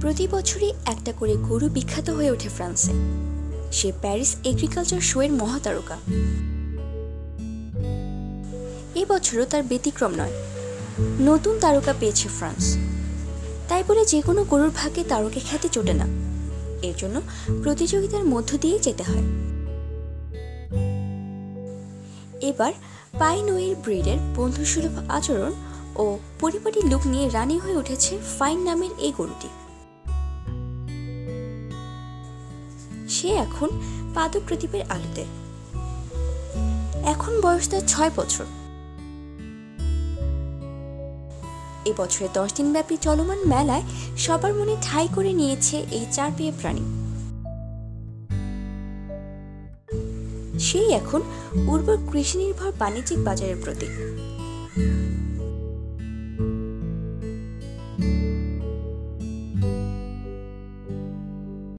প্রতি বছরই একটা করে গরু বিখ্যাত হয়ে ওঠে ফ্রান্সে। সে প্যারিস এগ্রিকালচার শো এর মহাতারকা। এবছরও তার ব্যতিক্রম নয়। নতুন তারকা পেয়েছে ফ্রান্স, তাই বলে যে কোনো গরুর ভাগ্যে তারকা খ্যাতি জোটে না। এর জন্য প্রতিযোগিতার মধ্য দিয়েই যেতে হয়। এবার পাইনোয়ের ব্রিডের বন্ধুসুলভ আচরণ ও পরিপাটি লুক নিয়ে রানী হয়ে উঠেছে ফাইন নামের এই গরুটি। সে এখন পাদক প্রদীপের আলোতে। এখন বয়স তার 6 বছর। এবছরে 10 দিনব্যাপী চলমান মেলায় সবার মনে ঠাঁই করে নিয়েছে এই 4 পেয়ে প্রাণী। সেই এখন উর্বর কৃষি নির্ভর বাণিজ্যিক বাজারের প্রতীক।